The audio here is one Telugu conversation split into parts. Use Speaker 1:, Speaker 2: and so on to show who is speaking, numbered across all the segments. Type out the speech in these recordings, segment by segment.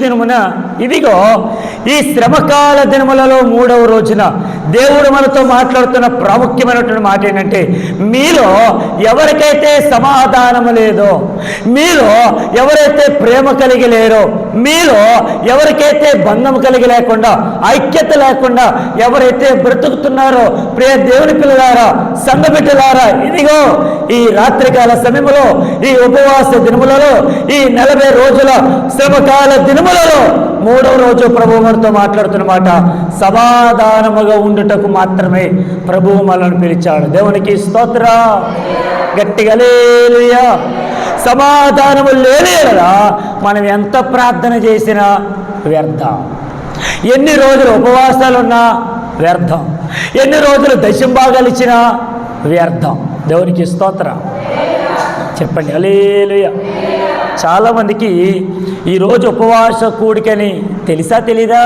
Speaker 1: దినమున ఇదిగో ఈ శ్రమకాల దినములలో 3వ రోజున దేవుడు మనతో మాట్లాడుతున్న ప్రాముఖ్యమైనటువంటి మాట ఏంటంటే, మీలో ఎవరికైతే సమాధానము లేదో, మీలో ఎవరైతే ప్రేమ కలిగి లేరో, మీలో ఎవరికైతే బంధం కలిగి లేకుండా, ఐక్యత లేకుండా ఎవరైతే బ్రతుకుతున్నారో, ప్రియ దేవుని పిల్లలారా, సంఘ బిడ్డలారా, ఇదిగో ఈ రాత్రికాల సమయంలో, ఈ ఉపవాస దినములలో, ఈ 40 రోజుల శ్రమకాల దినములలో 3వ రోజు ప్రభువు మనతో మాట్లాడుతున్నమాట, సమాధానముగా ఉండుటకు మాత్రమే ప్రభువు మనల్ని పిలిచాడు. దేవునికి స్తోత్రం. గట్టిగా హల్లెలూయా. సమాధానము లేనియెడల మనం ఎంత ప్రార్థన చేసినా వ్యర్థం, ఎన్ని రోజులు ఉపవాసాలున్నా వ్యర్థం, ఎన్ని రోజులు దశంభాగాలు ఇచ్చినా వ్యర్థం. దేవునికి స్తోత్రం. చెప్పండి హల్లెలూయా. చాలామందికి ఈరోజు ఉపవాస కూడికని తెలుసా తెలీదా?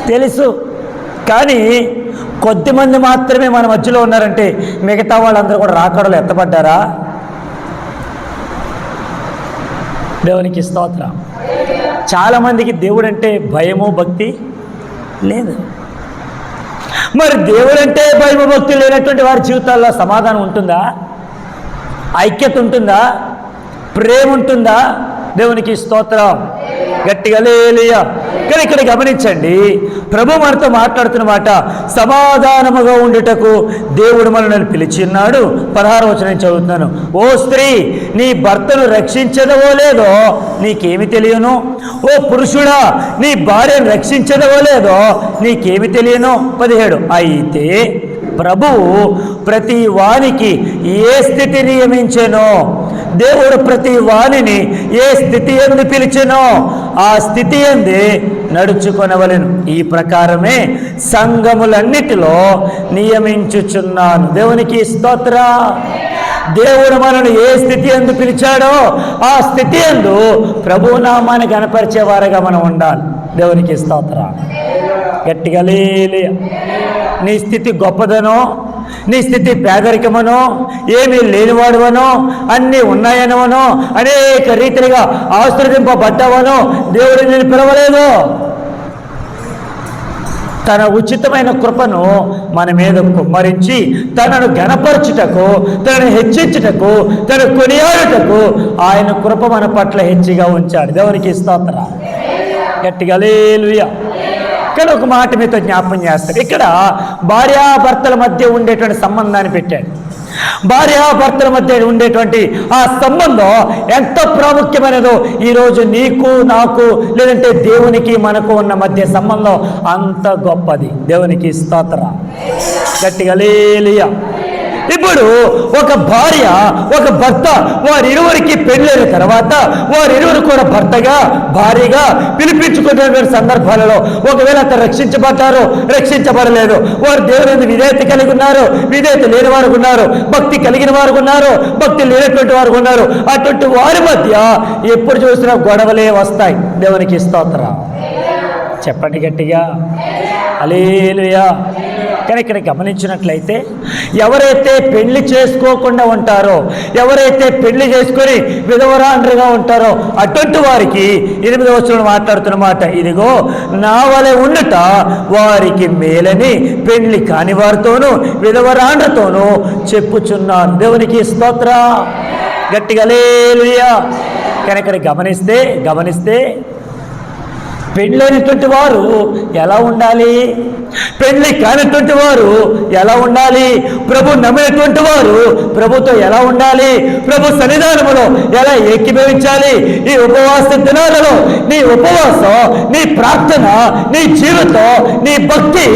Speaker 1: తెలుసు. కానీ కొద్దిమంది మాత్రమే మన మధ్యలో ఉన్నారంటే మిగతా వాళ్ళందరూ కూడా రాకడలు ఎత్తపడ్డారా? దేవునికి స్తోత్రం. చాలామందికి దేవుడు అంటే భయము భక్తి లేదు. మరి దేవుడంటే భయము భక్తి లేనటువంటి వారి జీవితాల్లో సమాధానం ఉంటుందా? ఐక్యత ఉంటుందా? ప్రేమ ఉంటుందా? దేవునికి స్తోత్రం. గట్టిగా హల్లెలూయా. కానీ ఇక్కడ గమనించండి, ప్రభు మనతో మాట్లాడుతున్న మాట, సమాధానముగా ఉండుటకు దేవుడు మనల్ని పిలిచి ఉన్నాడు. 16వ వచనం చదువుతున్నాను. ఓ స్త్రీ, నీ భర్తను రక్షించదవో లేదో నీకేమి తెలియను? ఓ పురుషుడా, నీ భార్యను రక్షించదవో లేదో నీకేమి తెలియను? 17. అయితే ప్రభువు ప్రతి వానికి ఏ స్థితి నియమించెనో, దేవుడు ప్రతి వాణిని ఏ స్థితి యందు పిలిచెనో ఆ స్థితి యందే నడుచుకొనవలెను. ఈ ప్రకారమే సంఘములన్నిటిలో నియమించుచున్నాను. దేవునికి స్తోత్రం. దేవుడు మనల్ని ఏ స్థితి యందు పిలిచాడో ఆ స్థితి యందు ప్రభువు నామాన్ని కనపరిచేవారుగా మనం ఉండాలి. దేవునికి స్తోత్రం. గట్టిగా హల్లెలూయా. నీ స్థితి గొప్పదనో, నీ స్థితి పేదరికమనో, ఏమీ లేనివాడువనో, అన్నీ ఉన్నాయనవనో, అనేక రీతిగా ఆశీర్వదింపబడ్డావనో దేవుడు నేను పిలవలేదు. తన ఉచితమైన కృపను మన మీద కుమ్మరించి తనను ఘనపరచుటకు, తనను హెచ్చించుటకు, తను కొనియాడుటకు ఆయన కృప మన పట్ల హెచ్చిగా ఉంచాడు. దేవునికి స్తోత్రం. గట్టిగా హల్లెలూయా. ఇక్కడ ఒక మాట మీతో జ్ఞాపకం చేస్తాడు. ఇక్కడ భార్యాభర్తల మధ్య ఉండేటువంటి సంబంధాన్ని పెట్టాడు. భార్యాభర్తల మధ్య ఉండేటువంటి ఆ సంబంధం ఎంత ప్రాముఖ్యమైనదో ఈరోజు నీకు నాకు, లేదంటే దేవునికి మనకు ఉన్న మధ్య సంబంధం అంత గొప్పది. దేవునికి స్తోత్రం. గట్టిగా హల్లెలూయా. ఇప్పుడు ఒక భార్య ఒక భర్త వారిరువురికి పెళ్ళైన తర్వాత వారిరువురు కూడా భర్తగా భార్యగా పిలిపించుకునే సందర్భాలలో ఒకవేళ అతను రక్షించబడ్డారో రక్షించబడలేదు, వారు దేవుని విధేయత కలిగి ఉన్నారు, విధేయత లేని వారు ఉన్నారు, భక్తి కలిగిన వారు ఉన్నారు, భక్తి లేనటువంటి వారు ఉన్నారు. అటువంటి వారి మధ్య ఎప్పుడు చూసినా గొడవలే వస్తాయి. దేవునికి స్తోత్రం. చెప్పండి గట్టిగా హల్లెలూయా. కానీ ఇక్కడ గమనించినట్లయితే ఎవరైతే పెళ్లి చేసుకోకుండా ఉంటారో, ఎవరైతే పెళ్లి చేసుకొని విధవరాండ్రుగా ఉంటారో అటువంటి వారికి 8వ వచనంలో మాట్లాడుతున్నమాట, ఇదిగో నా వలె ఉండుట వారికి మేలని పెళ్లి కాని వారితోనూ విధవరాండ్రతోనూ చెప్పుచున్నాను. దేవునికి స్తోత్రం. గట్టిగా హల్లెలూయా. కానీ ఇక్కడ గమనిస్తే పెళ్ళైనటువంటి వారు ఎలా ఉండాలి? పెళ్లి కానటువంటి వారు ఎలా ఉండాలి? ప్రభు నమ్మినటువంటి వారు ప్రభుతో ఎలా ఉండాలి? ప్రభు సన్నిధానములో ఎలా ఏకీభవించాలి? ఈ ఉపవాస దినాలలో నీ ఉపవాసం, నీ ప్రార్థన, నీ జీవితం, నీ భక్తి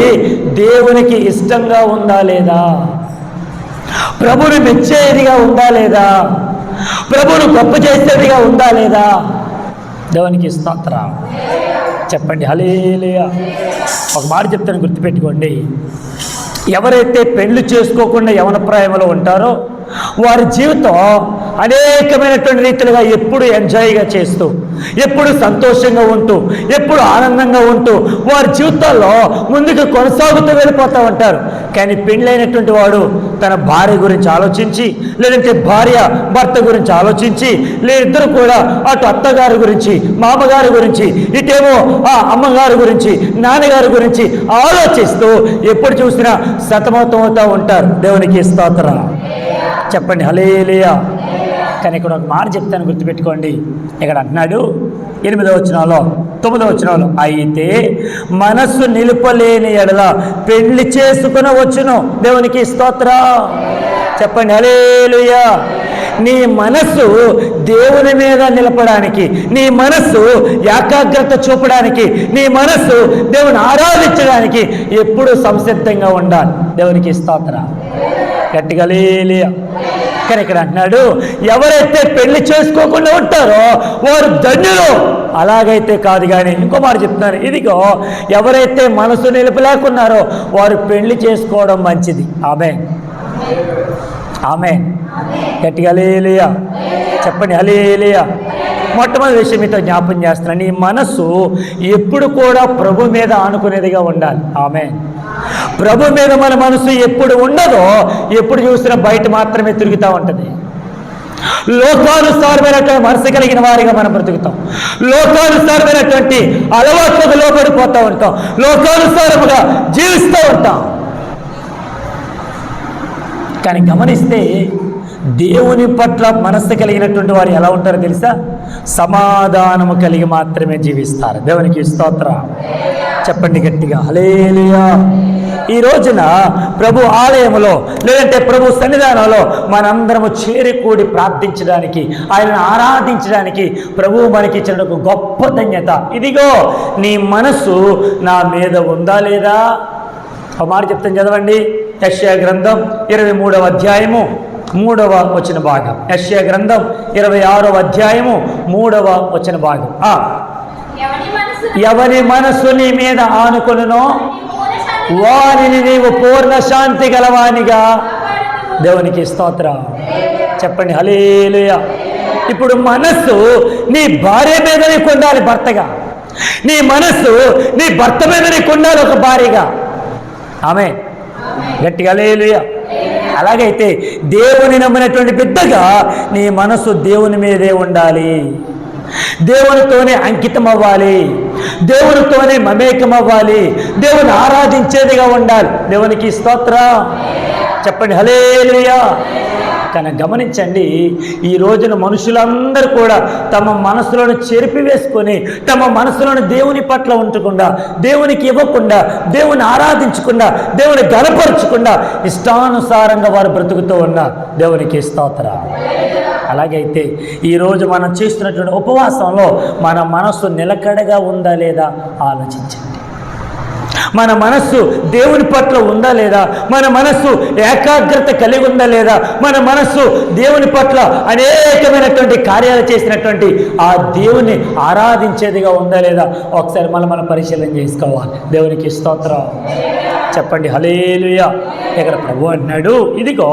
Speaker 1: దేవునికి ఇష్టంగా ఉందా లేదా? ప్రభుని మెచ్చేదిగా ఉందా లేదా? ప్రభును గొప్ప చేసేదిగా ఉందా లేదా? దేవునికి స్తోత్రం. చెప్పండి హల్లెలూయా. ఒక మాట చెప్తాను, గుర్తుపెట్టుకోండి. ఎవరైతే పెళ్లి చేసుకోకుండా యవన ప్రాయంలో ఉంటారో వారి జీవితం అనేకమైనటువంటి రీతిలుగా ఎప్పుడు ఎంజాయ్గా చేస్తూ, ఎప్పుడు సంతోషంగా ఉంటూ, ఎప్పుడు ఆనందంగా ఉంటూ వారి జీవితాల్లో ముందుకు కొనసాగుతూ వెళ్ళిపోతూ ఉంటారు. కానీ పెళ్ళైనటువంటి వాడు తన భార్య గురించి ఆలోచించి, లేదంటే భార్య భర్త గురించి ఆలోచించి, లేదిద్దరు కూడా అటు అత్తగారి గురించి, మామగారి గురించి, ఇటేమో ఆ అమ్మగారి గురించి, నాన్నగారి గురించి ఆలోచిస్తూ ఎప్పుడు చూసినా సతమతం అవుతూ ఉంటారు. దేవునికి స్తోత్రం చెప్పండి, హల్లెలూయా. కానీ ఇక్కడ ఒక మాట చెప్తాను, గుర్తుపెట్టుకోండి. ఇక్కడ అంటున్నాడు 8వ వచనంలో 9వ వచనంలో, అయితే మనస్సు నిలుపలేని ఎడల పెళ్లి చేసుకొనవచ్చును. దేవునికి స్తోత్రం చెప్పండి, హల్లెలూయా. నీ మనస్సు దేవుని మీద నిలపడానికి, నీ మనస్సు ఏకాగ్రత చూపడానికి, నీ మనస్సు దేవుని ఆరాధించడానికి ఎప్పుడు సంసిద్ధంగా ఉండాలి. దేవునికి స్తోత్రం గట్టిగా హల్లెలూయా. కానీ ఇక్కడ అంటున్నాడు, ఎవరైతే పెళ్లి చేసుకోకుండా ఉంటారో వారు ధన్యులు. అలాగైతే కాదు, కానీ ఇంకో మాట చెప్తున్నారు, ఇదిగో ఎవరైతే మనసు నిలుపలేకున్నారో వారు పెళ్లి చేసుకోవడం మంచిది. ఆమేన్ ఆమేన్ గట్టిగా హల్లెలూయా చెప్పండి, హల్లెలూయా. మొట్టమొదటి విషయం మీతో జ్ఞాపం చేస్తున్నాను, నీ మనస్సు ఎప్పుడు కూడా ప్రభు మీద ఆనుకునేదిగా ఉండాలి. ఆమేన్. ప్రభు మీద మన మనసు ఎప్పుడు ఉండదో, ఎప్పుడు చూసినా బయట మాత్రమే తిరుగుతూ ఉంటుంది. లోకానుసారమైనటువంటి మనసు కలిగిన వారిగా మనం బ్రతుకుతాం. లోకానుసారమైనటువంటి అలవాట్లకు లోపడిపోతూ ఉంటాం. లోకానుసారముగా జీవిస్తూ ఉంటాం. కానీ గమనిస్తే దేవుని పట్ల మనస్సు కలిగినటువంటి వారు ఎలా ఉంటారో తెలుసా? సమాధానము కలిగి మాత్రమే జీవిస్తారు. దేవునికి స్తోత్రం చెప్పండి గట్టిగా, హల్లెలూయా. ఈ రోజున ప్రభు ఆలయంలో, లేదంటే ప్రభు సన్నిధానంలో మనందరము చేరికూడి ప్రార్థించడానికి, ఆయనను ఆరాధించడానికి ప్రభు మనకి ఇచ్చిన ఒక గొప్ప ధన్యత. ఇదిగో నీ మనస్సు నా మీద ఉందా లేదా? ఒక మాట చెప్తాను, చదవండి. యెషయా గ్రంథం 23వ అధ్యాయము 3వ వచన భాగం. యెషయా గ్రంథం 26వ అధ్యాయము 3వ వచన భాగం. ఎవరి మనస్సు నీ మీద ఆనుకొనునో వారిని నీవు పూర్ణ శాంతి గలవానిగా. దేవునికి స్తోత్రం చెప్పండి, హల్లెలూయా. ఇప్పుడు మనస్సు నీ భార్య మీద నీకు ఉండాలి భర్తగా, నీ మనస్సు నీ భర్త మీద నీకు ఉండాలి ఒక భార్యగా. ఆమేన్ గట్టిగా హల్లెలూయా. అలాగైతే దేవుని నమ్మినటువంటి బిడ్డగా నీ మనసు దేవుని మీదే ఉండాలి, దేవునితోనే అంకితం అవ్వాలి, దేవునితోనే మమేకం అవ్వాలి, దేవుని ఆరాధించేదిగా ఉండాలి. దేవునికి స్తోత్రం చెప్పండి, హల్లెలూయా. కానీ గమనించండి, ఈ రోజున మనుషులందరూ కూడా తమ మనసులను చెరిపివేసుకొని, తమ మనసులను దేవుని పట్ల ఉంచకుండా, దేవునికి ఇవ్వకుండా, దేవుని ఆరాధించకుండా, దేవుని గణపరచకుండా ఇష్టానుసారంగా వారు బ్రతుకుతూ ఉన్నారు. దేవునికి స్తోత్రం. అలాగైతే ఈరోజు మనం చేస్తున్నటువంటి ఉపవాసంలో మన మనస్సు నిలకడగా ఉందా లేదా ఆలోచించండి. మన మనస్సు దేవుని పట్ల ఉందా లేదా? మన మనస్సు ఏకాగ్రత కలిగి ఉందా లేదా? మన మనస్సు దేవుని పట్ల అనేకమైనటువంటి కార్యాలు చేసినటువంటి ఆ దేవుని ఆరాధించేదిగా ఉందా లేదా? ఒకసారి మనం పరిశీలన చేసుకోవాలి. దేవునికి స్తోత్రం చెప్పండి, హల్లెలూయా. ఇక్కడ ప్రభు అంటున్నాడు, ఇదిగో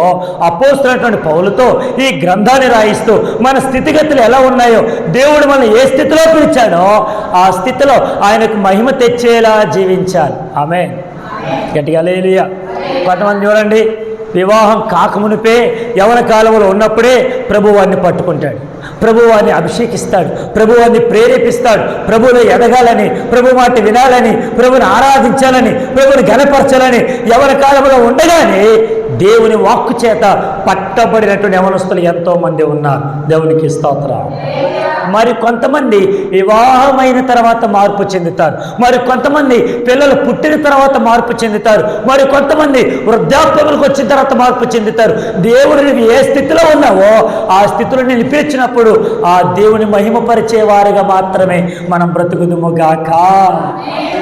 Speaker 1: అపోస్తలుడైనటువంటి పౌలుతో ఈ గ్రంథాన్ని రాయిస్తూ మన స్థితిగతులు ఎలా ఉన్నాయో, దేవుడు మనం ఏ స్థితిలో పిలిచాడో ఆ స్థితిలో ఆయనకు మహిమ తెచ్చేలా జీవించాలి. ఆమేన్ గట్టిగా హల్లెలూయా. కొంతమంది చూడండి, వివాహం కాకమునిపే యవన కాలంలో ఉన్నప్పుడే ప్రభు వారిని పట్టుకుంటాడు, ప్రభు వారిని అభిషేకిస్తాడు, ప్రభు వారిని ప్రేరేపిస్తాడు, ప్రభువులో ఎదగాలని, ప్రభు మాట వినాలని, ప్రభుని ఆరాధించాలని, ప్రభుని ఘనపరచాలని యవన కాలంలో ఉండగానే దేవుని వాక్కు చేత పట్టబడినటువంటి యవనస్తులు ఎంతోమంది ఉన్నారు. దేవునికి స్తోత్రం. మరి కొంతమంది వివాహమైన తర్వాత మార్పు చెందుతారు, మరి కొంతమంది పిల్లలు పుట్టిన తర్వాత మార్పు చెందుతారు, మరి కొంతమంది వృద్ధాప్యములకు వచ్చిన తర్వాత మార్పు చెందుతారు. దేవుడు నువ్వు ఏ స్థితిలో ఉన్నావో ఆ స్థితిలో నిలిపించినప్పుడు ఆ దేవుని మహిమపరిచేవారుగా మాత్రమే మనం బ్రతుకుదుముగాక.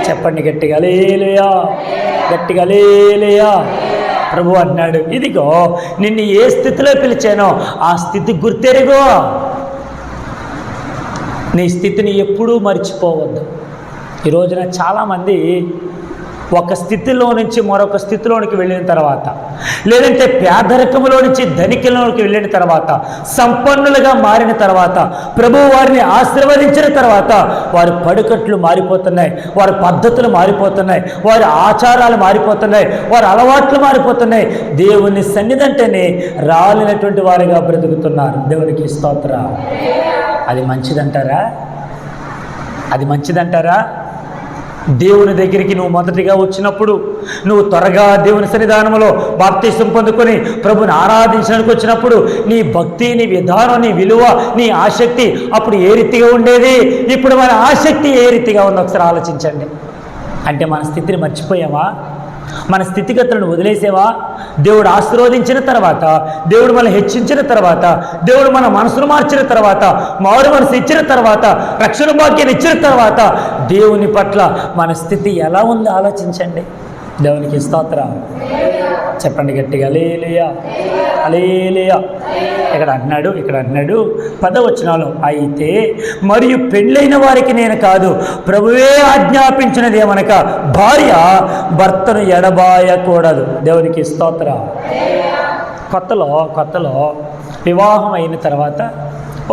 Speaker 1: చెప్పండి గట్టిగా హల్లెలూయా, గట్టిగా హల్లెలూయా. ప్రభు అన్నాడు, ఇదిగో నిన్ను ఏ స్థితిలో పిలిచానో ఆ స్థితి గుర్తెరుగో. నీ స్థితిని ఎప్పుడూ మర్చిపోవద్దు. ఈ రోజున చాలామంది ఒక స్థితిలో నుంచి మరొక స్థితిలోనికి వెళ్ళిన తర్వాత, లేదంటే పేదరికములో నుంచి ధనికులలోకి వెళ్ళిన తర్వాత, సంపన్నులుగా మారిన తర్వాత, ప్రభువు వారిని ఆశీర్వదించిన తర్వాత వారి పడుకట్లు మారిపోతున్నాయి, వారి పద్ధతులు మారిపోతున్నాయి, వారి ఆచారాలు మారిపోతున్నాయి, వారి అలవాట్లు మారిపోతున్నాయి. దేవుని సన్నిధంటేనే రాలినటువంటి వారిగా బ్రతుకుతున్నారు. దేవునికి స్తోత్రం. అది మంచిదంటారా? అది మంచిదంటారా? దేవుని దగ్గరికి నువ్వు మొదటిగా వచ్చినప్పుడు, నువ్వు త్వరగా దేవుని సన్నిధానంలో బాప్తిసం పొందుకొని ప్రభుని ఆరాధించడానికి వచ్చినప్పుడు నీ భక్తి, నీ విధానం, నీ విలువ, నీ ఆసక్తి అప్పుడు ఏ రీతిగా ఉండేది? ఇప్పుడు మన ఆసక్తి ఏ రీతిగా ఉందో ఒకసారి ఆలోచించండి. అంటే మన స్థితిని మర్చిపోయామా? మన స్థితిగతులను వదిలేసేవా? దేవుడు ఆశీర్వదించిన తర్వాత, దేవుడు మనల్ని హెచ్చించిన తర్వాత, దేవుడు మన మనసును మార్చిన తర్వాత, మారు మనసు ఇచ్చిన తర్వాత, రక్షణ భాగ్యాన్ని ఇచ్చిన తర్వాత దేవుని పట్ల మన స్థితి ఎలా ఉందో ఆలోచించండి. దేవునికి స్తోత్రం. చెప్పండి గట్టిగా హల్లెలూయా, హల్లెలూయా. ఇక్కడ అంటున్నాడు 10వ వచనంలో, అయితే మరియు పెళ్ళైన వారికి నేను కాదు, ప్రభువే ఆజ్ఞాపించినది ఏమనగా భార్య భర్తను ఎడబాయకూడదు. దేవునికి స్తోత్రం. కొత్తలో వివాహం అయిన తర్వాత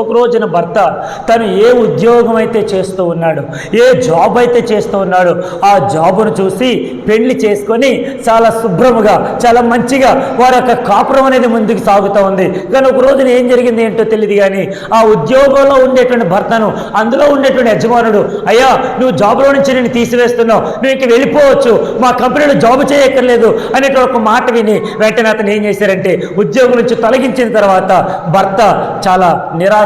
Speaker 1: ఒక రోజున భర్త తను ఏ ఉద్యోగం అయితే చేస్తూ ఉన్నాడు, ఏ జాబ్ అయితే చేస్తూ ఉన్నాడు, ఆ జాబును చూసి పెళ్లి చేసుకొని చాలా శుభ్రముగా, చాలా మంచిగా వారి యొక్క కాపురం అనేది ముందుకు సాగుతూ ఉంది. కానీ ఒక రోజున ఏం జరిగింది ఏంటో తెలియదు, కానీ ఆ ఉద్యోగంలో ఉండేటువంటి భర్తను, అందులో ఉండేటువంటి యజమానుడు, అయ్యా నువ్వు జాబ్లో నుంచి నేను తీసివేస్తున్నావు, నువ్వు ఇంక వెళ్ళిపోవచ్చు, మా కంపెనీలో జాబ్ చేయక్కర్లేదు అనేటువంటి ఒక మాట విని వెంటనే అతను ఏం చేశారంటే ఉద్యోగం నుంచి తొలగించిన తర్వాత భర్త చాలా నిరాశతో,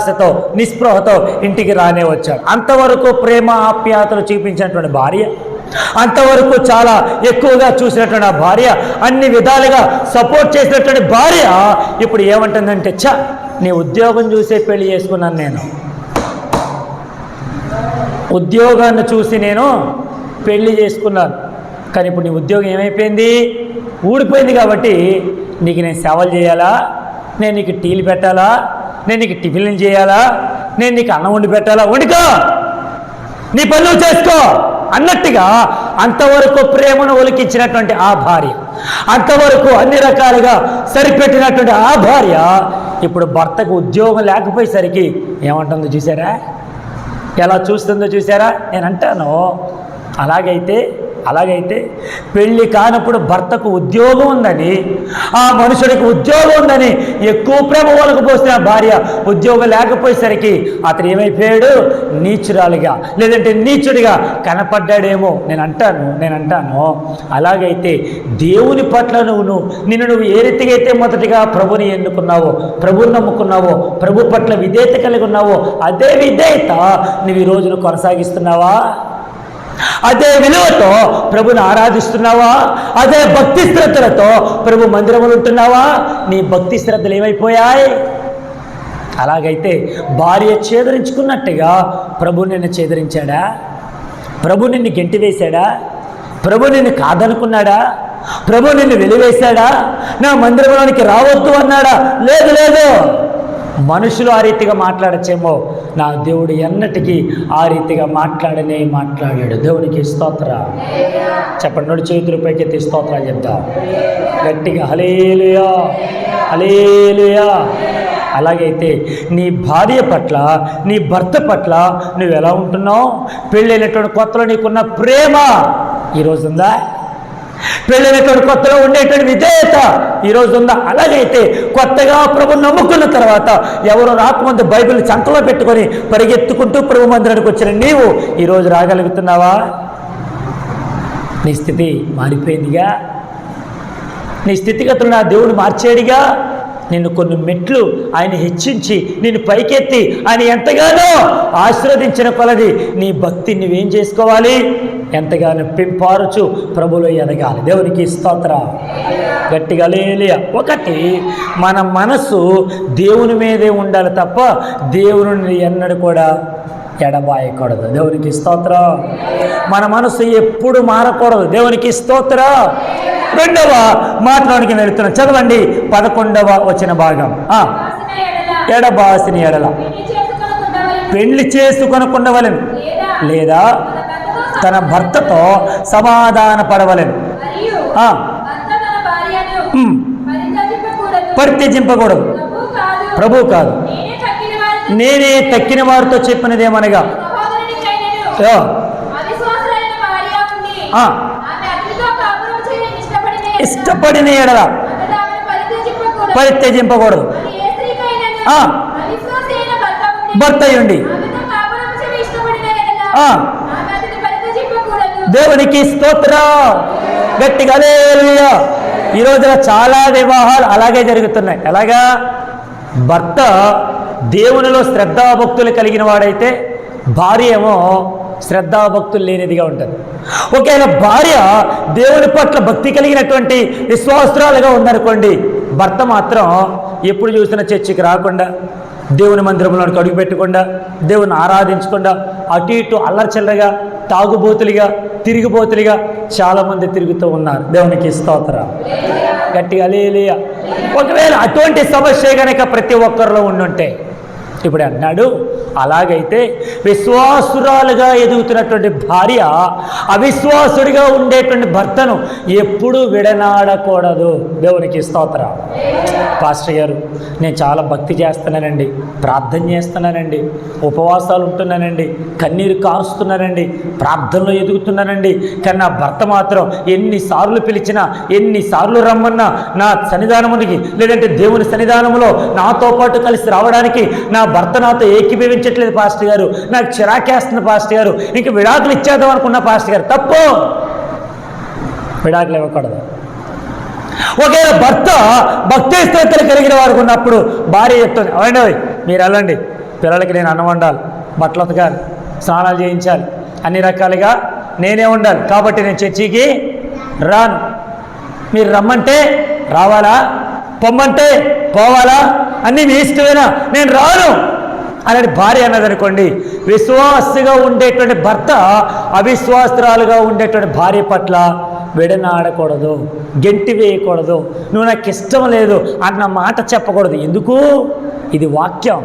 Speaker 1: నిస్పృహతో ఇంటికి రానే వచ్చాడు. అంతవరకు ప్రేమ ఆప్యాయతలు చూపించినటువంటి భార్య, అంతవరకు చాలా ఎక్కువగా చూసినటువంటి ఆ భార్య, అన్ని విధాలుగా సపోర్ట్ చేసినటువంటి భార్య ఇప్పుడు ఏమంటుందంటే, నీ ఉద్యోగం చూసే పెళ్లి చేసుకున్నాను, నేను ఉద్యోగాన్ని చూసి నేను పెళ్లి చేసుకున్నాను, కానీ ఇప్పుడు నీ ఉద్యోగం ఏమైపోయింది? ఊడిపోయింది. కాబట్టి నీకు నేను సేవలు చేయాలా? నేను నీకు టీలు పెట్టాలా? నేను నీకు టిఫిన్లు చేయాలా? నేను నీకు అన్నం వండి పెట్టాలా? వండుకో, నీ పనులు చేసుకో అన్నట్టుగా అంతవరకు ప్రేమను ఒలికించినటువంటి ఆ భార్య, అంతవరకు అన్ని రకాలుగా సరిపెట్టినటువంటి ఆ భార్య ఇప్పుడు భర్తకు ఉద్యోగం లేకపోయేసరికి ఏమంటుందో చూసారా? ఎలా చూస్తుందో చూసారా? నేను అంటాను, అలాగైతే పెళ్ళి కానప్పుడు భర్తకు ఉద్యోగం ఉందని, ఆ మనుషుడికి ఉద్యోగం ఉందని ఎక్కువ ప్రేమ వాళ్ళకు పోసిన భార్య ఉద్యోగం లేకపోయేసరికి అతను ఏమైపోయాడు? నీచురాలుగా, లేదంటే నీచుడిగా కనపడ్డాడేమో. నేను అంటాను అలాగైతే దేవుని పట్ల నువ్వు ఏ రీతిగా అయితే మొదటిగా ప్రభుని ఎన్నుకున్నావో, ప్రభుని నమ్ముకున్నావో, ప్రభు పట్ల విధేయత కలిగి ఉన్నావో, అదే విధేయత నువ్వు ఈ రోజును కొనసాగిస్తున్నావా? అదే విలువతో ప్రభుని ఆరాధిస్తున్నావా? అదే భక్తి శ్రద్ధలతో ప్రభు మందిరములు ఉంటున్నావా? నీ భక్తి శ్రద్ధలు ఏమైపోయాయి? అలాగైతే భార్య ఛేదరించుకున్నట్టుగా ప్రభు నిన్ను ఛేదరించాడా? ప్రభు నిన్ను గెంటివేశాడా? ప్రభు నిన్ను కాదనుకున్నాడా? ప్రభు నిన్ను వెలివేశాడా? నా మందిరంలోనికి రావద్దు అన్నాడా? లేదు. మనుషులు ఆ రీతిగా మాట్లాడచ్చేమో, నా దేవుడు ఎన్నటికీ ఆ రీతిగా మాట్లాడాడు. దేవునికి స్తోత్రం. చెప్పండి, నోటి చేతుల పైకెత్తి స్తోత్రాలు చెప్తాం గట్టిగా, హల్లెలూయా, హల్లెలూయా. అలాగైతే నీ భార్య పట్ల, నీ భర్త పట్ల నువ్వు ఎలా ఉంటున్నావు? పెళ్ళైనటువంటి కొత్తలో నీకున్న ప్రేమ ఈరోజు ఉందా? పెళ్ళైనటువంటి కొత్తలో ఉండేటువంటి విధేయత ఈరోజు ఉందా? అలాగైతే కొత్తగా ప్రభుని నమ్ముకున్న తర్వాత ఎవరు రాకముందు బైబిల్ చంకలో పెట్టుకొని పరిగెత్తుకుంటూ ప్రభు మందిరానికి వచ్చిన నీవు ఈరోజు రాగలుగుతున్నావా? నీ స్థితి మారిపోయిందిగా. నీ స్థితిగతులు నా దేవుడు మార్చాడిగా. నిన్ను కొన్ని మెట్లు ఆయన హెచ్చించి నిన్ను పైకెత్తి ఆయన ఎంతగానో ఆశీర్వదించిన కొలది నీ భక్తి నువ్వేం చేసుకోవాలి? ఎంతగానో పెంపారుచు ప్రభులో ఎదగాలి. దేవునికి స్తోత్రం. గట్టిగా హల్లెలూయా. ఒకటి, మన మనసు దేవుని మీదే ఉండాలి తప్ప దేవుని ఎన్నడూ కూడా ఎడబాయకూడదు. దేవునికి స్తోత్రం. మన మనసు ఎప్పుడు మారకూడదు. దేవునికి స్తోత్రం. రెండవ మాటలోనికి వెళుతున్నాం. చదవండి 11వ వచన భాగం. ఎడబాసిన ఎడల పెళ్లి చేసుకొనకుండవలెను, లేదా తన భర్తతో సమాధాన పడవలెను. పరిత్యజింపకూడదు. ప్రభు కాదు, నేనే తక్కిన వారితో చెప్పినదేమనగా ఇష్టపడిన ఎడల పరిత్యజింపకూడదు. భర్త అయ్యుండి దేవునికి స్తోత్రం. గట్టిగా హల్లెలూయా. ఈ రోజున చాలా వివాహాలు అలాగే జరుగుతున్నాయి. ఎలాగా? భర్త దేవునిలో శ్రద్ధాభక్తులు కలిగిన వాడైతే భార్య ఏమో శ్రద్ధాభక్తులు లేనిదిగా ఉంటుంది. ఒకవేళ భార్య దేవుని పట్ల భక్తి కలిగినటువంటి విశ్వాసురాలుగా ఉందనుకోండి, భర్త మాత్రం ఎప్పుడు చూసినా చర్చికి రాకుండా, దేవుని మందిరంలోకి అడుగు పెట్టకుండా, దేవుని ఆరాధించకుండా అటు ఇటు అల్లర్చిల్లరగా, తాగుబోతులుగా, తిరిగిపోతులుగా చాలామంది తిరుగుతూ ఉన్నారు. దేవునికి స్తోత్రం. గట్టిగా హల్లెలూయా. ఒకవేళ అటువంటి సమస్య కనుక ప్రతి ఒక్కరిలో ఉండుంటే, ఇప్పుడు అన్నాడు, అలాగైతే విశ్వాసురాలుగా ఎదుగుతున్నటువంటి భార్య అవిశ్వాసుడిగా ఉండేటువంటి భర్తను ఎప్పుడూ విడనాడకూడదు. దేవునికి స్తోత్రం. పాస్టర్ గారు, నేను చాలా భక్తి చేస్తున్నానండి, ప్రార్థన చేస్తున్నానండి, ఉపవాసాలు ఉంటున్నానండి, కన్నీరు కారుస్తున్నానండి, ప్రార్థనలో ఎదుగుతున్నానండి, కానీ నా భర్త మాత్రం ఎన్నిసార్లు పిలిచినా, ఎన్నిసార్లు రమ్మన్నా నా సన్నిధానమునికి లేదంటే దేవుని సన్నిధానంలో నాతో పాటు కలిసి రావడానికి నా భర్త నాతో ఏకీభవించట్లేదు పాస్టర్ గారు, నాకు చిరాకేస్తుంది పాస్టర్ గారు, ఇంక విడాకులు ఇచ్చేద్దాం అనుకున్న పాస్టర్ గారు. తప్పు, విడాకులు ఇవ్వకూడదు. ఒకవేళ భర్త భక్తి శ్రద్ధలు కలిగిన వారికి ఉన్నప్పుడు భార్య చెప్తుంది, అవండి మీరు వెళ్ళండి, పిల్లలకి నేను అన్నం వండాలి, బట్టలు ఉతకాలి, స్నానాలు చేయించాలి, అన్ని రకాలుగా నేనే ఉండాలి, కాబట్టి నేను చర్చికి రాను. మీరు రమ్మంటే రావాలా, పొమ్మంటే పోవాలా, అన్నీ మీ ఇష్టమేనా, నేను రాను అలాంటి భార్య అన్నదనుకోండి, విశ్వాసగా ఉండేటువంటి భర్త అవిశ్వాసరాలుగా ఉండేటువంటి భార్య పట్ల విడనాడకూడదు, గెంటి వేయకూడదు, నువ్వు నాకు ఇష్టం లేదు అన్న మాట చెప్పకూడదు. ఎందుకు? ఇది వాక్యం.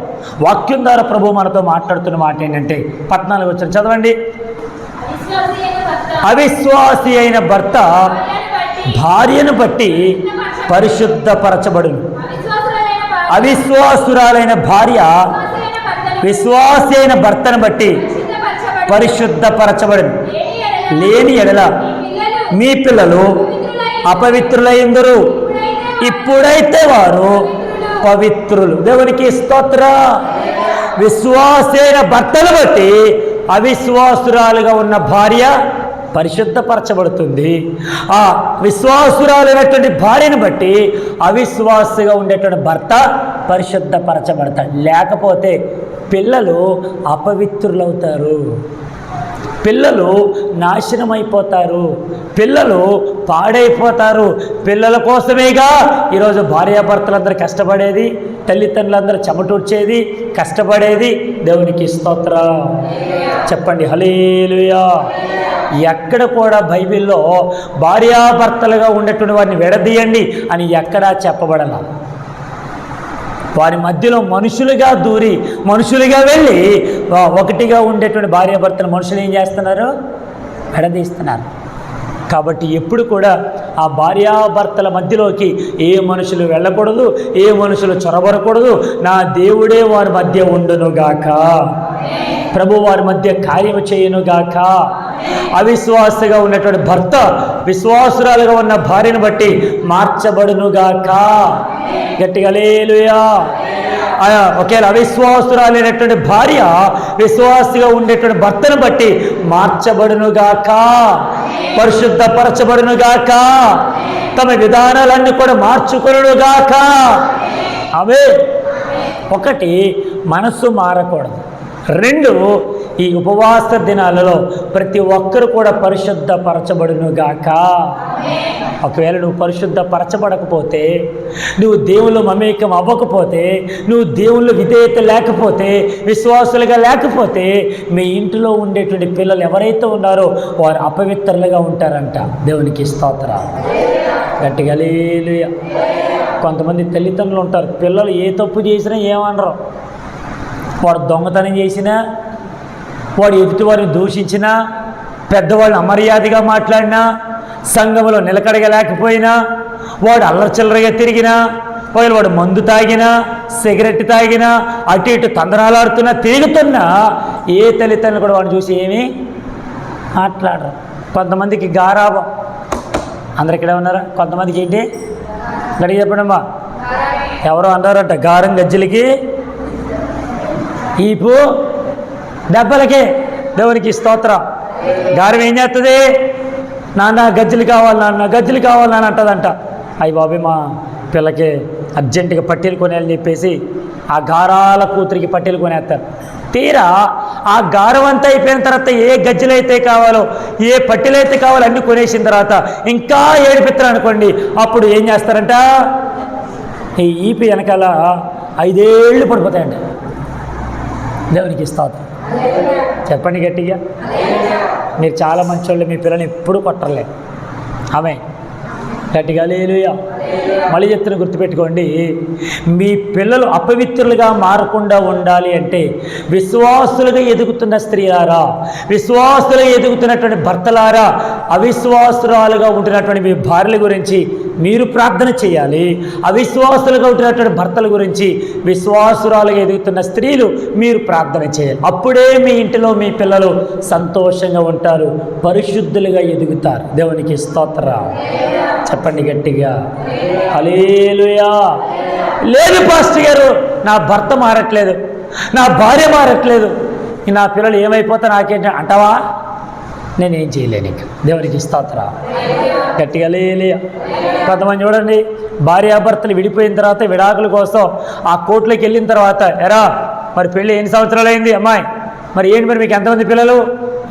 Speaker 1: వాక్యం ద్వారా ప్రభు మనతో మాట్లాడుతున్న మాట ఏంటంటే 14 వచనం చదవండి. అవిశ్వాసి అయిన భర్త భార్యను బట్టి పరిశుద్ధపరచబడును. అవిశ్వాసురాలైన భార్య విశ్వాసి అయిన భర్తను బట్టి పరిశుద్ధపరచబడును. లేని ఎడల మీ పిల్లలు అపవిత్రులైందరు, ఇప్పుడైతే వారు పవిత్రులు. దేవునికి స్తోత్రం. విశ్వాసి అయిన భర్తను బట్టి అవిశ్వాసురాలుగా ఉన్న భార్య పరిశుద్ధపరచబడుతుంది. ఆ విశ్వాసురాలైనటువంటి భార్యను బట్టి అవిశ్వాసగా ఉండేటువంటి భర్త పరిశుద్ధపరచబడతాడు. లేకపోతే పిల్లలు అపవిత్రులవుతారు, పిల్లలు నాశనం అయిపోతారు, పిల్లలు పాడైపోతారు. పిల్లల కోసమేగా ఈరోజు భార్యాభర్తలందరూ కష్టపడేది, తల్లిదండ్రులందరూ చెమటూడ్చేది, కష్టపడేది. దేవునికి స్తోత్రం చెప్పండి. హల్లెలూయా. ఎక్కడ కూడా బైబిల్లో భార్యాభర్తలుగా ఉండేటువంటి వారిని విడదీయండి అని ఎక్కడా చెప్పబడాల. వారి మధ్యలో మనుషులుగా దూరి, మనుషులుగా వెళ్ళి ఒకటిగా ఉండేటువంటి భార్యాభర్తలు మనుషులు ఏం చేస్తున్నారు? విడదీస్తున్నారు. కాబట్టి ఎప్పుడు కూడా ఆ భార్యాభర్తల మధ్యలోకి ఏ మనుషులు వెళ్ళకూడదు, ఏ మనుషులు చొరబడకూడదు. నా దేవుడే వారి మధ్య ఉండునుగాక, ప్రభు వారి మధ్య కార్యము చేయునుగాక. అవిశ్వాసగా ఉన్నటువంటి భర్త విశ్వాసురాలుగా ఉన్న భార్యను బట్టి మార్చబడునుగాక. గట్టిగా హల్లెలూయా. ఒకవేళ అవిశ్వాసురాలైనటువంటి భార్య విశ్వాసిగా ఉండేటువంటి భర్తను బట్టి మార్చబడునుగాక, పరిశుద్ధపరచబడునుగాక, తమ విధానాలన్నీ కూడా మార్చుకొనుగాక. అవే ఒకటి, మనస్సు మారకూడదు. 2, ఈ ఉపవాస దినాలలో ప్రతి ఒక్కరు కూడా పరిశుద్ధపరచబడునుగాక. ఒకవేళ నువ్వు పరిశుద్ధపరచబడకపోతే, నువ్వు దేవుళ్ళు మమేకం అవ్వకపోతే, నువ్వు దేవుళ్ళు విధేయత లేకపోతే, విశ్వాసులుగా లేకపోతే, మీ ఇంటిలో ఉండేటువంటి పిల్లలు ఎవరైతే ఉన్నారో వారు అపవిత్రులుగా ఉంటారంట. దేవునికి స్తోత్రం. గట్టిగా హల్లెలూయా. కొంతమంది తల్లిదండ్రులు ఉంటారు, పిల్లలు ఏ తప్పు చేసినా ఏమనరు. వాడు దొంగతనం చేసినా, వాడు ఎదుటివారిని దూషించినా, పెద్దవాళ్ళని అమర్యాదగా మాట్లాడినా, సంఘంలో నిలకడగా లేకపోయినా, వాడు అల్లరిచిల్లరగా తిరిగినా, ఒకవేళ వాడు మందు తాగినా సిగరెట్ తాగినా అటు ఇటు తందనాలాడుతున్నా తిరుగుతున్నా ఏ తల్లిదండ్రులు కూడా వాడిని చూసి ఏమీ మాట్లాడరు. కొంతమందికి గారాబం, అందరు ఇక్కడే ఉన్నారా? కొంతమందికి ఏంటి గడిగి చెప్పండమ్మా, ఎవరో అన్నారంట గారం గజ్జలకి ఈపు దెబ్బలకి. దేవునికి స్తోత్రం. గారం ఏం చేస్తుంది? నాన్న గజ్జలు కావాలి, నాన్న గజ్జలు కావాలి నాన్న అంటదంట. అయ్యి బాబు మా పిల్లకి అర్జెంటుగా పట్టీలు కొనేయాలని చెప్పేసి ఆ గారాల కూతురికి పట్టీలు కొనేస్తారు. తీరా ఆ గారం అంతా అయిపోయిన తర్వాత ఏ గజ్జలు అయితే కావాలో ఏ పట్టీలు అయితే కావాలో అన్నీ కొనేసిన తర్వాత ఇంకా ఏడిపిస్తారు అనుకోండి, అప్పుడు ఏం చేస్తారంట, ఈ ఈపి వెనకాల 5 ఏళ్ళు పడిపోతాయంట. దేవునికి స్తోత్రం. చెప్పండి గట్టిగా. మీరు చాలా మంచోళ్ళు, మీ పిల్లల్ని ఎప్పుడు కొట్టర్లే. ఆమె గట్టిగా హల్లెలూయా. మళ్ళీ చెప్తున్న గుర్తుపెట్టుకోండి, మీ పిల్లలు అపవిత్రులుగా మారకుండా ఉండాలి అంటే విశ్వాసులుగా ఎదుగుతున్న స్త్రీలారా, విశ్వాసులుగా ఎదుగుతున్నటువంటి భర్తలారా, అవిశ్వాసురాలుగా ఉంటున్నటువంటి మీ భార్యల గురించి మీరు ప్రార్థన చేయాలి. అవిశ్వాసులుగా ఉంటున్నటువంటి భర్తల గురించి విశ్వాసురాలుగా ఎదుగుతున్న స్త్రీలు మీరు ప్రార్థన చేయాలి. అప్పుడే మీ ఇంటిలో మీ పిల్లలు సంతోషంగా ఉంటారు, పరిశుద్ధులుగా ఎదుగుతారు. దేవునికి స్తోత్రం. చెప్పండి గట్టిగా హల్లెలూయా. లేదు పాస్టర్ గారు, నా భర్త మారట్లేదు, నా భార్య మారట్లేదు, నా పిల్లలు ఏమైపోతా నాకేంటి అంటావా? నేనేం చేయలేను ఇంకా. దేవునికి స్తోత్రం. గట్టిగా హల్లెలూయా. కొంతమంది చూడండి, భార్యాభర్తలు విడిపోయిన తర్వాత విడాకుల కోసం ఆ కోర్టులోకి వెళ్ళిన తర్వాత, ఎరా మరి పెళ్ళి ఎన్ని సంవత్సరాలు అయింది అమ్మాయి, మరి ఏంటి మరి మీకు ఎంతమంది పిల్లలు,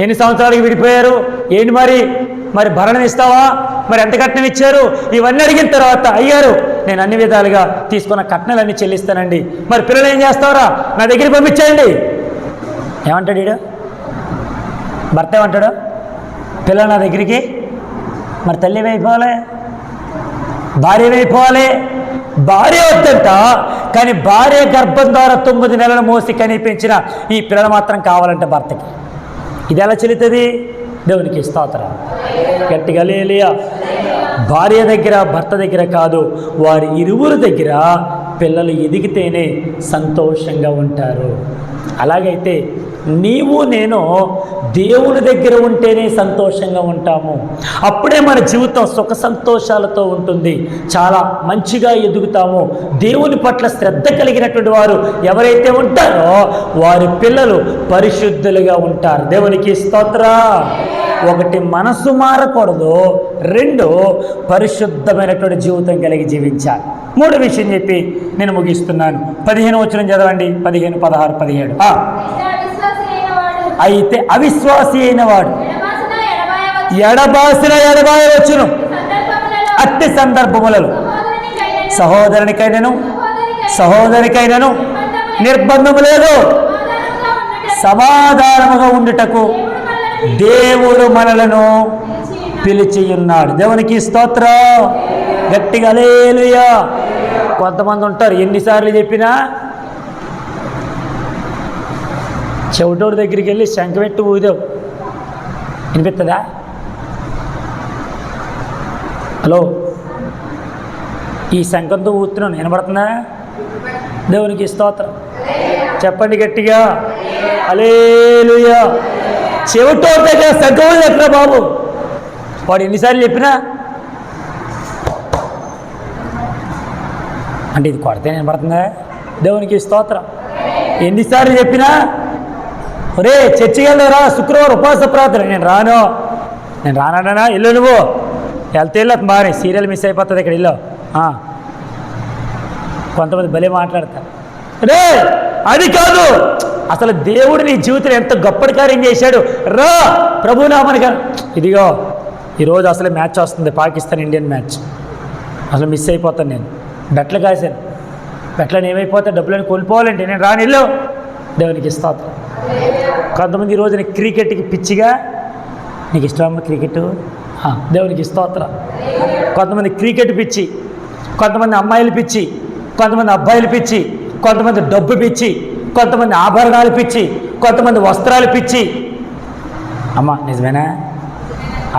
Speaker 1: ఎన్ని సంవత్సరాలకి విడిపోయారు, ఏంటి మరి భరణం ఇస్తావా, మరి ఎంత కట్నం ఇచ్చారు, ఇవన్నీ అడిగిన తర్వాత అయ్యారు నేను అన్ని విధాలుగా తీసుకున్న కట్నాలన్నీ చెల్లిస్తానండి, మరి పిల్లలు ఏం చేస్తావరా నా దగ్గరికి పంపించేయండి. ఏమంటాడు ఈడు? భర్త ఏమంటాడు? పిల్లలు నా దగ్గరికి, మరి తల్లి ఏమైపోవాలి, భార్య ఏమైపోవాలి? భార్య వద్దంట, కానీ భార్య గర్భం ద్వారా 9 నెలలు మోసి కనిపించిన ఈ పిల్లలు మాత్రం కావాలంటే భర్తకి. ఇది ఎలా చెల్లుతుంది? దేవునికి స్తోత్రం. గట్టిగా హల్లెలూయా. భార్య దగ్గర భర్త దగ్గర కాదు, వారి ఇరువురు దగ్గర పిల్లలు ఎదిగితేనే సంతోషంగా ఉంటారు. అలాగైతే నీవు నేను దేవుని దగ్గర ఉంటేనే సంతోషంగా ఉంటాము. అప్పుడే మన జీవితం సుఖ సంతోషాలతో ఉంటుంది, చాలా మంచిగా ఎదుగుతాము. దేవుని పట్ల శ్రద్ధ కలిగినటువంటి వారు ఎవరైతే ఉంటారో వారి పిల్లలు పరిశుద్ధులుగా ఉంటారు. దేవునికి స్తోత్రం. 1 మనసు మారకూడదు, 2 పరిశుద్ధమైనటువంటి జీవితం కలిగి జీవించాలి. 3 విషయం చెప్పి నేను ముగిస్తున్నాను. 15 వచనం చదవండి. 15, 16, 17. అయితే అవిశ్వాసి అయిన వాడు ఎడబాసిన ఎడబాయవచ్చును, అట్టి సందర్భములలో సహోదరునికైనను నిర్బంధము లేదు, సమాధానముగా ఉండుటకు దేవుడు మనలను పిలిచి ఉన్నాడు. దేవునికి స్తోత్రం. గట్టిగా హల్లెలూయా. కొంతమంది ఉంటారు, ఎన్నిసార్లు చెప్పినా చెవిటోడి దగ్గరికి వెళ్ళి శంఖపెట్టి ఊదావు వినిపిస్తుందా? హలో, ఈ శంఖంతో ఊతున్నాను, వినబడుతుందా? దేవునికి స్తోత్రం. చెప్పండి గట్టిగా హల్లెలూయా. చెవిటోడి దగ్గర శంఖం చెప్పినా బాబు, వాడు ఎన్నిసార్లు చెప్పినా అంటే ఇది కొడితే వినబడుతుందా? దేవునికి స్తోత్రం. ఎన్నిసార్లు చెప్పినా ఒరే చర్చికి వెళ్దారా, శుక్రవారం ఉపవాస ప్రార్థన, నేను రానన్నా ఇల్లు, నువ్వు వెళ్తే వెళ్ళదు బాగానే, సీరియల్ మిస్ అయిపోతుంది ఇక్కడ ఇల్లు. కొంతమంది భలే మాట్లాడతారు. రే అది కాదు, అసలు దేవుడు నీ జీవితంలో ఎంత గొప్పటి కార్యం చేశాడు, రా ప్రభునామనిగా. ఇదిగో ఈరోజు అసలు మ్యాచ్ వస్తుంది, పాకిస్తాన్ ఇండియన్ మ్యాచ్, అసలు మిస్ అయిపోతాను నేను. బెట్లు కాశాను, బెట్లను ఏమైపోతే డబ్బులను కోల్పోవాలంటే నేను రాని ఇల్లు. దేవునికి స్తోత్రం. కొంతమంది ఈరోజు క్రికెట్కి పిచ్చిగా, నీకు ఇష్టమా క్రికెట్? దేవునికి స్తోత్రం. కొంతమంది క్రికెట్ పిచ్చి, కొంతమంది అమ్మాయిలు పిచ్చి, కొంతమంది అబ్బాయిలు పిచ్చి, కొంతమంది డబ్బు పిచ్చి, కొంతమంది ఆభరణాలు పిచ్చి, కొంతమంది వస్త్రాలు పిచ్చి. అమ్మా నిజమేనా?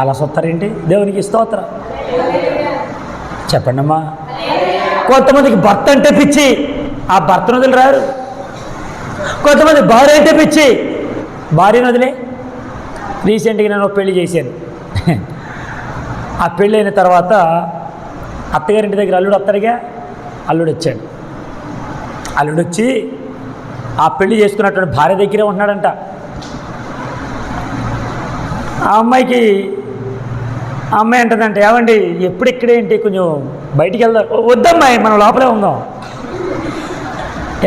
Speaker 1: అలా సొత్తారేంటి? దేవునికి స్తోత్రం. చెప్పండి అమ్మా. కొంతమందికి భర్త అంటే పిచ్చి, ఆ భర్తను వదిలి రారు. కొంతమంది భార్య అంటే పిచ్చి, భార్యను వదిలే. రీసెంట్గా నేను పెళ్లి చేశాను. ఆ పెళ్ళి అయిన తర్వాత అత్తగారింటి దగ్గర అల్లుడు వస్తాడుగా, అల్లుడు వచ్చాడు. అల్లుడు వచ్చి ఆ పెళ్లి చేసుకున్నటువంటి భార్య దగ్గరే ఉంటున్నాడంట. ఆ అమ్మాయి అంటుందంటే, ఏమండి ఎప్పుడు ఇక్కడేంటి, కొంచెం బయటికి వెళ్దాం. వద్దమ్మాయి, మనం లోపలే ఉందాం.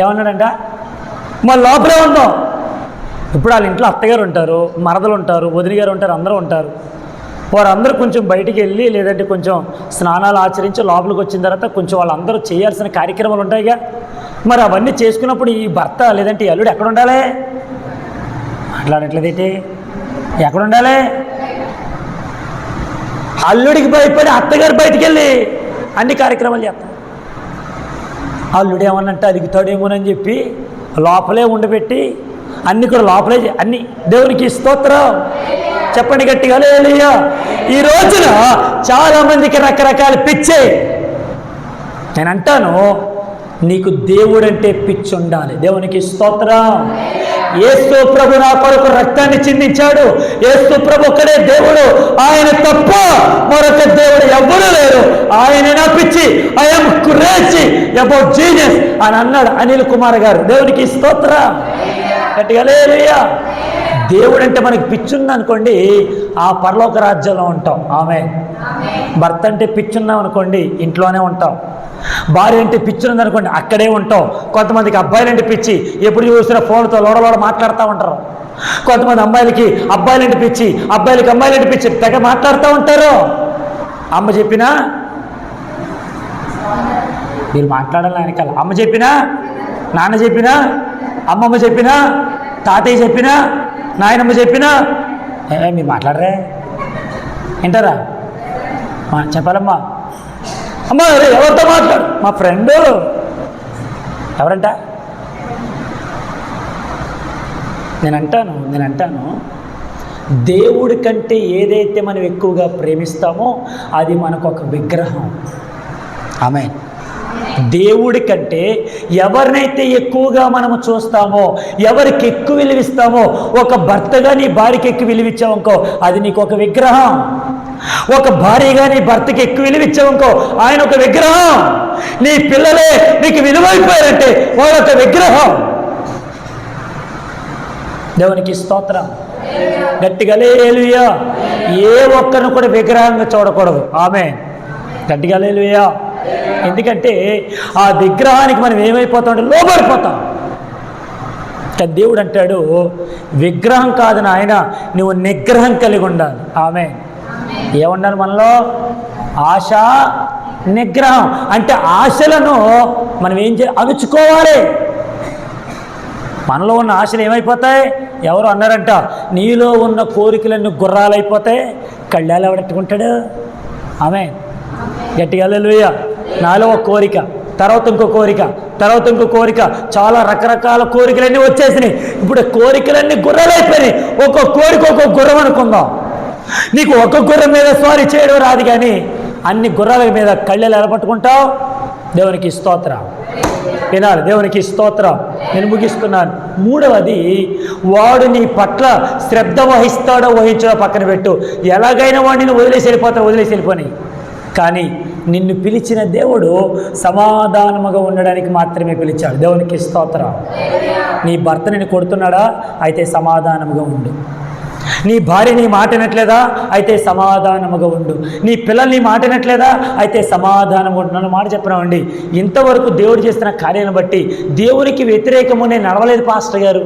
Speaker 1: ఏమన్నాడంట, మన లోపలే ఉందాం. ఇప్పుడు వాళ్ళ ఇంట్లో అత్తగారు ఉంటారు, మరదలు ఉంటారు, వదిన గారు ఉంటారు, అందరూ ఉంటారు. వారందరూ కొంచెం బయటికి వెళ్ళి లేదంటే కొంచెం స్నానాలు ఆచరించి లోపలికి వచ్చిన తర్వాత కొంచెం వాళ్ళందరూ చేయాల్సిన కార్యక్రమాలు ఉంటాయిగా. మరి అవన్నీ చేసుకున్నప్పుడు ఈ భర్త లేదంటే ఈ అల్లుడు ఎక్కడ ఉండాలి? మాట్లాడట్లేదేంటి? ఎక్కడ ఉండాలి? అల్లుడికి భయపడి అత్తగారు బయటికి వెళ్ళి అన్ని కార్యక్రమాలు చేస్తాం. అల్లుడు ఏమన్నంటే అలుగుతాడేమోనని చెప్పి లోపలే ఉండబెట్టి అన్నీ కూడా లోపలే అన్ని. దేవునికి స్తోత్రం చెప్పండి గట్టిగా హల్లెలూయా. ఈ రోజున చాలామందికి రకరకాల పిచ్చే. నేను అంటాను, నీకు దేవుడంటే పిచ్చి ఉండాలి. దేవునికి స్తోత్రం. యేసు ప్రభు నా కొరకు రక్తాన్ని చిందించాడు. యేసు ప్రభు ఒక్కడే దేవుడు, ఆయన తప్ప మరొక దేవుడు ఎవ్వరూ లేరు. ఆయన నా పిచ్చి, ఐఎమ్ క్రేజీ అబౌట్ జీసస్ అని అన్నాడు అనిల్ కుమార్ గారు. దేవునికి స్తోత్రం గట్టిగా హల్లెలూయా. దేవుడు అంటే మనకి పిచ్చుంది అనుకోండి, ఆ పరలోక రాజ్యంలో ఉంటాం. ఆమేన్. భర్త అంటే పిచ్చున్నాం అనుకోండి, ఇంట్లోనే ఉంటాం. భార్య అంటే పిచ్చుంది అనుకోండి, అక్కడే ఉంటాం. కొంతమందికి అబ్బాయిలు అంటే పిచ్చి, ఎప్పుడు చూసినా ఫోన్తో లోడలోడ మాట్లాడుతూ ఉంటారు. కొంతమంది అమ్మాయిలకి అబ్బాయిలంటే పిచ్చి, అబ్బాయిలకి అమ్మాయిలంటే పిచ్చి, తెగ మాట్లాడుతూ ఉంటారు. అమ్మ చెప్పినా మీరు మాట్లాడాలి ఆయనకాల. అమ్మ చెప్పినా, నాన్న చెప్పినా, అమ్మమ్మ చెప్పినా, తాతయ్య చెప్పినా, నాయనమ్మ చెప్పినా మీరు మాట్లాడరే, వింటారా? చెప్పాలమ్మా. అమ్మ ఎవరితో మాట్లాడు? మా ఫ్రెండు. ఎవరంట? నేను అంటాను దేవుడి కంటే ఏదైతే మనం ఎక్కువగా ప్రేమిస్తామో అది మనకు ఒక విగ్రహం. ఆమేన్. దేవుడి కంటే ఎవరినైతే ఎక్కువగా మనము చూస్తామో, ఎవరికి ఎక్కువ విలువిస్తామో, ఒక భర్తగా నీ భార్యకి ఎక్కువ విలువిచ్చావనుకో అది నీకు ఒక విగ్రహం. ఒక భార్యగా నీ భర్తకి ఎక్కువ విలువిచ్చావనుకో ఆయన ఒక విగ్రహం. నీ పిల్లలే నీకు విలువైపోయారంటే వాళ్ళొక విగ్రహం. దేవునికి స్తోత్రం గట్టిగా హల్లెలూయా. ఏ ఒక్కరిని కూడా విగ్రహంగా చూడకూడదు. ఆమేన్. గట్టిగా హల్లెలూయా. ఎందుకంటే ఆ విగ్రహానికి మనం ఏమైపోతాం, లోబడిపోతాం. కానీ దేవుడు అంటాడు, విగ్రహం కాదు నాయన, నువ్వు నిగ్రహం కలిగి ఉండాలి. ఆమేన్. ఏముండాలి మనలో? ఆశ, నిగ్రహం. అంటే ఆశలను మనం ఏం అణుచుకోవాలి. మనలో ఉన్న ఆశలు ఏమైపోతాయి? ఎవరు అన్నారంట, నీలో ఉన్న కోరికలన్నీ గుర్రాలైపోతాయి, కళ్ళాలు ఎవడెట్టుకుంటాడు? ఆమేన్. గట్టిగా హల్లెలూయా. నాలో ఒక కోరిక, తర్వాత ఇంకో కోరిక, తర్వాత ఇంకో కోరిక, చాలా రకరకాల కోరికలన్నీ వచ్చేసినాయి. ఇప్పుడు కోరికలన్నీ గుర్రాలైపోయినాయి. ఒక్కొక్క కోరిక ఒక్కొక్క గుర్రం అనుకుందాం. నీకు ఒక గుర్రం మీద స్వారీ చేయడం రాదు, కానీ అన్ని గుర్రాల మీద కళ్ళెలు ఎలా పట్టుకుంటావు? దేవునికి స్తోత్రం. వినాలి. దేవునికి స్తోత్రం. నేను ముగిస్తున్నాను. మూడవది, వాడు నీ పట్ల శ్రద్ధ వహిస్తాడో వహించడో పక్కన పెట్టు. ఎలాగైనా వాడిని వదిలేసి వెళ్ళిపోని. కానీ నిన్ను పిలిచిన దేవుడు సమాధానముగా ఉండడానికి మాత్రమే పిలిచాడు. దేవునికి స్తోత్రం. నీ భర్త నిన్ను కొడుతున్నాడా? అయితే సమాధానముగా ఉండు. నీ భార్య నీ మాట వినట్లేదా? అయితే సమాధానముగా ఉండు. నీ పిల్లలు నీ మాట వినట్లేదా? అయితే సమాధానంగా ఉండు. నన్ను మాట చెప్పినామండి, ఇంతవరకు దేవుడు చేస్తున్న కార్యాలను బట్టి దేవునికి వ్యతిరేకము నేను నడవలేదు పాస్టర్ గారు.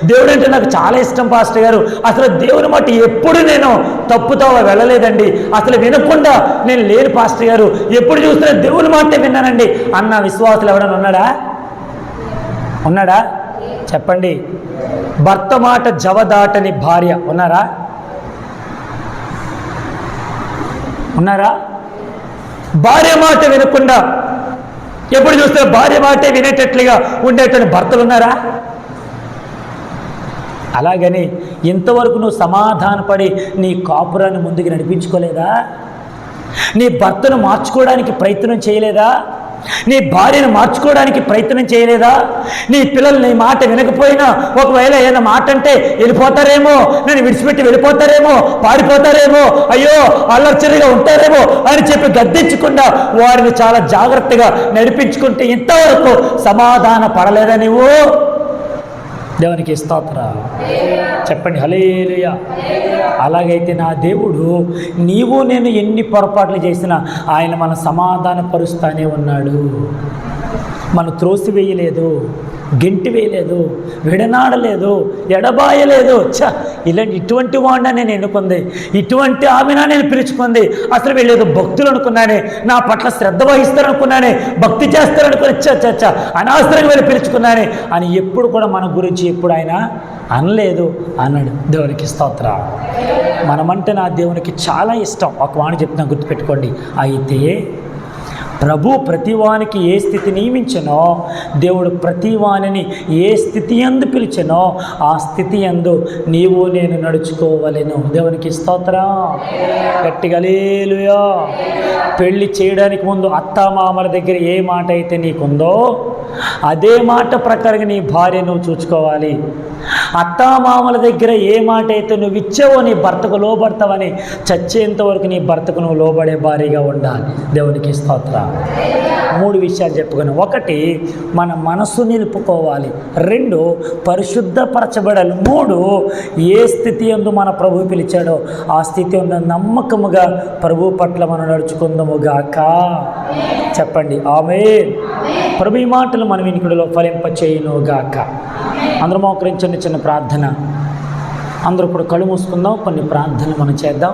Speaker 1: దేవుడు అంటే నాకు చాలా ఇష్టం పాస్టర్ గారు. అసలు దేవుని మాట ఎప్పుడు నేను తప్పుతో వెళ్ళలేదండి, అసలు వినకుండా నేను లేను పాస్టర్ గారు, ఎప్పుడు చూస్తున్నా దేవుని మాటే విన్నానండి అన్న విశ్వాసులు ఎవడన్నా ఉన్నాడా? చెప్పండి. భర్త మాట జవదాటని భార్య ఉన్నారా? భార్య మాట వినకుండా ఎప్పుడు చూస్తే భార్య మాటే వినేటట్లుగా ఉండేటువంటి భర్తలు ఉన్నారా? అలాగని ఇంతవరకు నువ్వు సమాధానపడి నీ కాపురాన్ని ముందుకు నడిపించుకోలేదా? నీ భర్తను మార్చుకోవడానికి ప్రయత్నం చేయలేదా? నీ భార్యను మార్చుకోవడానికి ప్రయత్నం చేయలేదా? నీ పిల్లలు నీ మాట వినకపోయినా ఒకవేళ ఏదైనా మాట అంటే వెళ్ళిపోతారేమో, నేను విడిచిపెట్టి వెళ్ళిపోతారేమో, పారిపోతారేమో, అయ్యో అల్లర్చరిగా ఉంటారేమో అని చెప్పి గద్దించకుండా వారిని చాలా జాగ్రత్తగా నడిపించుకుంటే ఇంతవరకు సమాధాన పడలేదా నీవు? దేవునికి స్తోత్రం చెప్పండి, హల్లెలూయా. అలాగైతే నా దేవుడు నీవు నేను ఎన్ని పొరపాట్లు చేసినా ఆయన మన సమాధాన పరుస్తానే ఉన్నాడు. మనం త్రోసివేయలేదు, గెంటి వేయలేదు, విడనాడలేదు, ఎడబాయలేదు. ఇటువంటి వాడినా నేను ఎన్నుకుంది, ఇటువంటి ఆమెనా నేను పిలుచుకుంది. అసలు వీళ్ళేదో భక్తులు అనుకున్నానే, నా పట్ల శ్రద్ధ వహిస్తారనుకున్నానే, భక్తి చేస్తారనుకుని అనవసరంగా వీళ్ళు పిలుచుకున్నానే అని ఎప్పుడు కూడా మన గురించి ఎప్పుడు ఆయన అనలేదు అన్నాడు. దేవునికి స్తోత్రం. మనమంటే నా దేవునికి చాలా ఇష్టం. ఒక వాణి చెప్తున్నా, గుర్తుపెట్టుకోండి. అయితే ప్రభు ప్రతివానికి ఏ స్థితి నియమించనో, దేవుడు ప్రతివానిని ఏ స్థితి యందు పిలిచెనో ఆ స్థితి యందు నీవు నేను నడుచుకోవలెను. దేవునికి స్తోత్రం. గట్టిగా హల్లెలూయా. పెళ్లి చేయడానికి ముందు అత్తామామల దగ్గర ఏ మాట అయితే నీకుందో అదే మాట ప్రకారంగా నీ భార్య నువ్వు చూసుకోవాలి. అత్తామామల దగ్గర ఏ మాట అయితే నువ్వు ఇచ్చావో నీ భర్తకు లోబడతావని చచ్చేంత వరకు నీ భర్తకు నువ్వు లోబడే భార్యగా ఉండాలి. దేవునికి స్తోత్రం. 3 విషయాలు చెప్పుకుని, 1 మన మనసు నిలుపుకోవాలి, 2 పరిశుద్ధపరచబడాలి, 3 ఏ స్థితి యందు మన ప్రభు పిలిచాడో ఆ స్థితి యందు నమ్మకముగా ప్రభు పట్ల మనం నడుచుకుందాముగాక. చెప్పండి ఆమేన్. ప్రభు ఈ మాటలు మన వినికిడిలో ఫలింపచేయునుగాక. అందరూ మోకరించండి. చిన్న ప్రార్థన. అందరూ కూడా కళ్ళు మూసుకుందాం. కొన్ని ప్రార్థనలు మనం చేద్దాం.